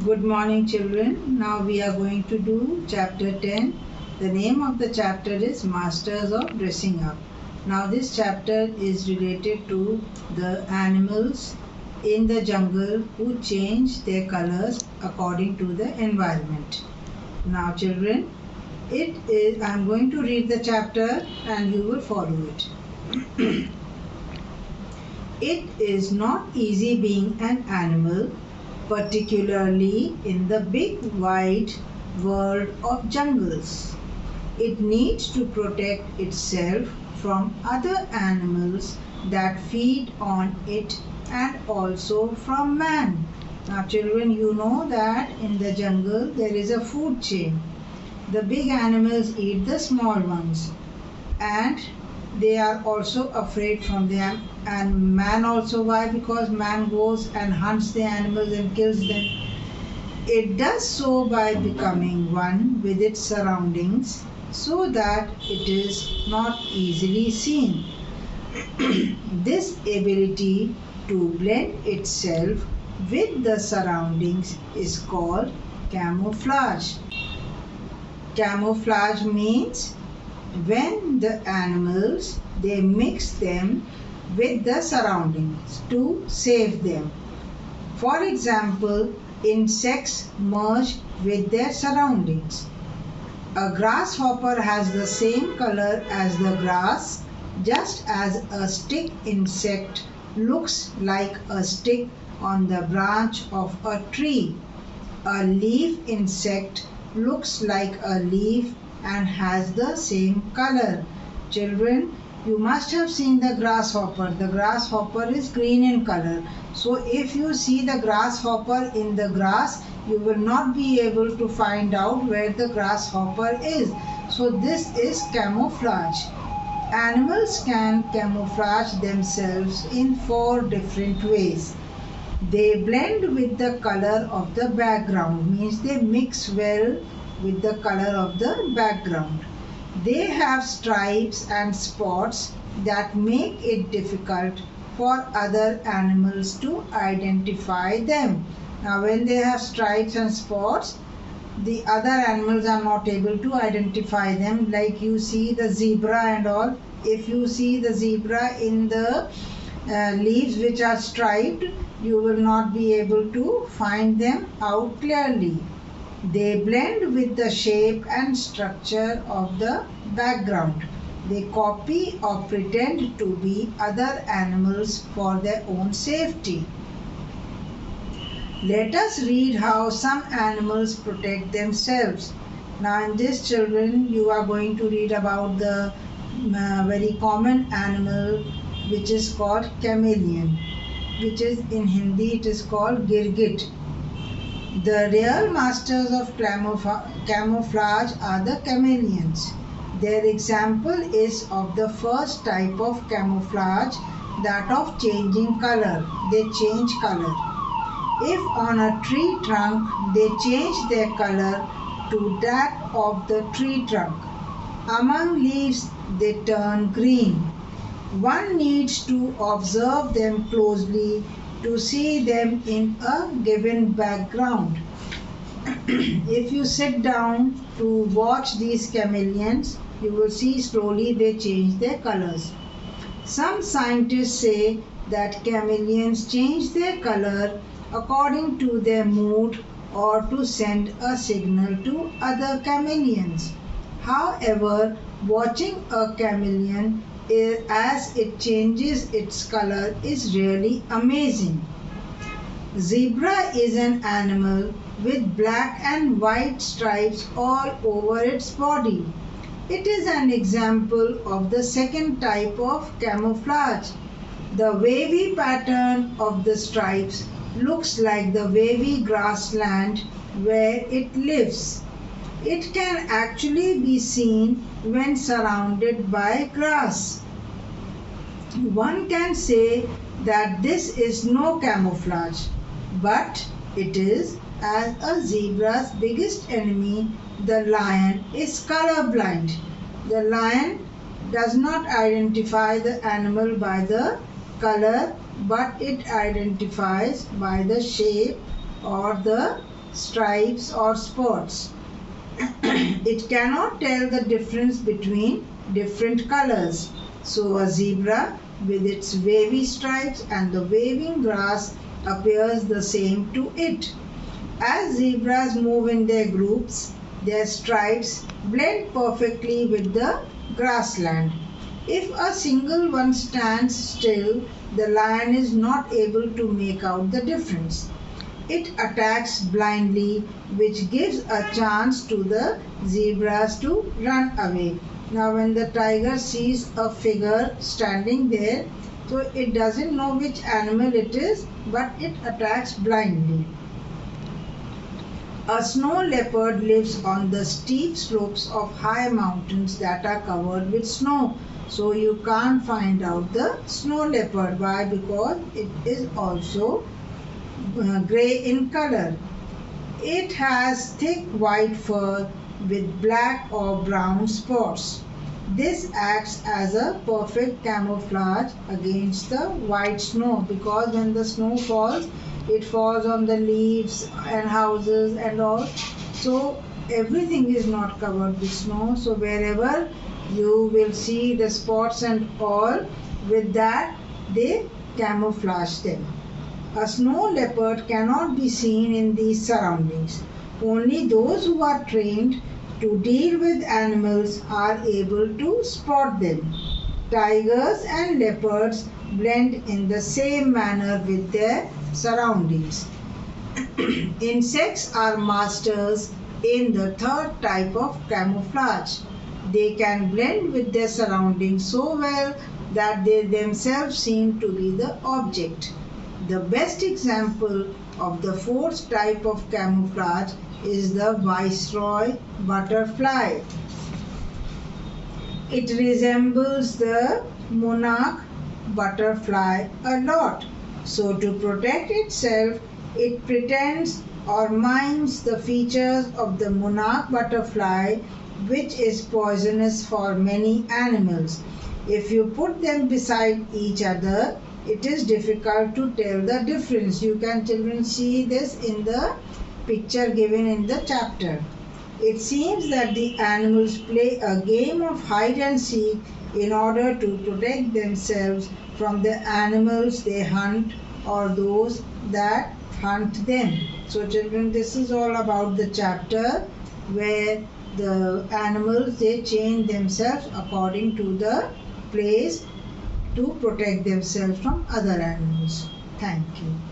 Good morning, children. Now we are going to do chapter 10. The name of the chapter is Masters of Dressing Up. Now this chapter is related to the animals in the jungle who change their colors according to the environment. Now children, I am going to read the chapter and you will follow it. It is not easy being an animal, particularly in the big wide world of jungles. It needs to protect itself from other animals that feed on it and also from man. Now children, you know that in the jungle there is a food chain. The big animals eat the small ones and they are also afraid from them, and man also. Why? Because man goes and hunts the animals and kills them. It does so by becoming one with its surroundings so that it is not easily seen. This ability to blend itself with the surroundings is called camouflage. Camouflage means when the animals they mix them with the surroundings to save them. For example, insects merge with their surroundings. A grasshopper has the same color as the grass, just as a stick insect looks like a stick on the branch of a tree. A leaf insect looks like a leaf and has the same color. Children, you must have seen the grasshopper. The grasshopper is green in color. So if you see the grasshopper in the grass, you will not be able to find out where the grasshopper is. So this is camouflage. Animals can camouflage themselves in 4 different ways. They blend with the color of the background, means they mix well with the color of the background. They have stripes and spots that make it difficult for other animals to identify them. Now when they have stripes and spots, the other animals are not able to identify them. Like you see the zebra and all. If you see the zebra in the leaves which are striped, you will not be able to find them out clearly. They blend with the shape and structure of the background. They copy or pretend to be other animals for their own safety. Let us read how some animals protect themselves. Now in this, children, you are going to read about the very common animal which is called chameleon, which is in Hindi it is called girgit. The real masters of camouflage are the chameleons. Their example is of the first type of camouflage, that of changing color. They change color. If on a tree trunk, they change their color to that of the tree trunk. Among leaves, they turn green. One needs to observe them closely to see them in a given background. If you sit down to watch these chameleons, you will see slowly they change their colors. Some scientists say that chameleons change their color according to their mood or to send a signal to other chameleons. However, watching a chameleon as it changes its color is really amazing. Zebra is an animal with black and white stripes all over its body. It is an example of the second type of camouflage. The wavy pattern of the stripes looks like the wavy grassland where it lives. It can actually be seen when surrounded by grass. One can say that this is no camouflage, but it is, as a zebra's biggest enemy, the lion, is colorblind. The lion does not identify the animal by the color, but it identifies by the shape or the stripes or spots. It cannot tell the difference between different colors. So a zebra with its wavy stripes and the waving grass appears the same to it. As zebras move in their groups, their stripes blend perfectly with the grassland. If a single one stands still, the lion is not able to make out the difference. It attacks blindly, which gives a chance to the zebras to run away. Now when the tiger sees a figure standing there, so it doesn't know which animal it is, but it attacks blindly. A snow leopard lives on the steep slopes of high mountains that are covered with snow. So you can't find out the snow leopard. Why? Because it is also grey in color. It has thick white fur with black or brown spots. This acts as a perfect camouflage against the white snow, because when the snow falls, it falls on the leaves and houses and all. So everything is not covered with snow. So wherever you will see the spots and all, with that they camouflage them. A snow leopard cannot be seen in these surroundings. Only those who are trained to deal with animals are able to spot them. Tigers and leopards blend in the same manner with their surroundings. Insects are masters in the third type of camouflage. They can blend with their surroundings so well that they themselves seem to be the object. The best example of the fourth type of camouflage is the viceroy butterfly. It resembles the monarch butterfly a lot. So to protect itself, it pretends or mimes the features of the monarch butterfly, which is poisonous for many animals. If you put them beside each other, it is difficult to tell the difference. You can children see this in the picture given in the chapter. It seems that the animals play a game of hide and seek in order to protect themselves from the animals they hunt or those that hunt them. So children, this is all about the chapter where the animals, they change themselves according to the place to protect themselves from other animals. Thank you.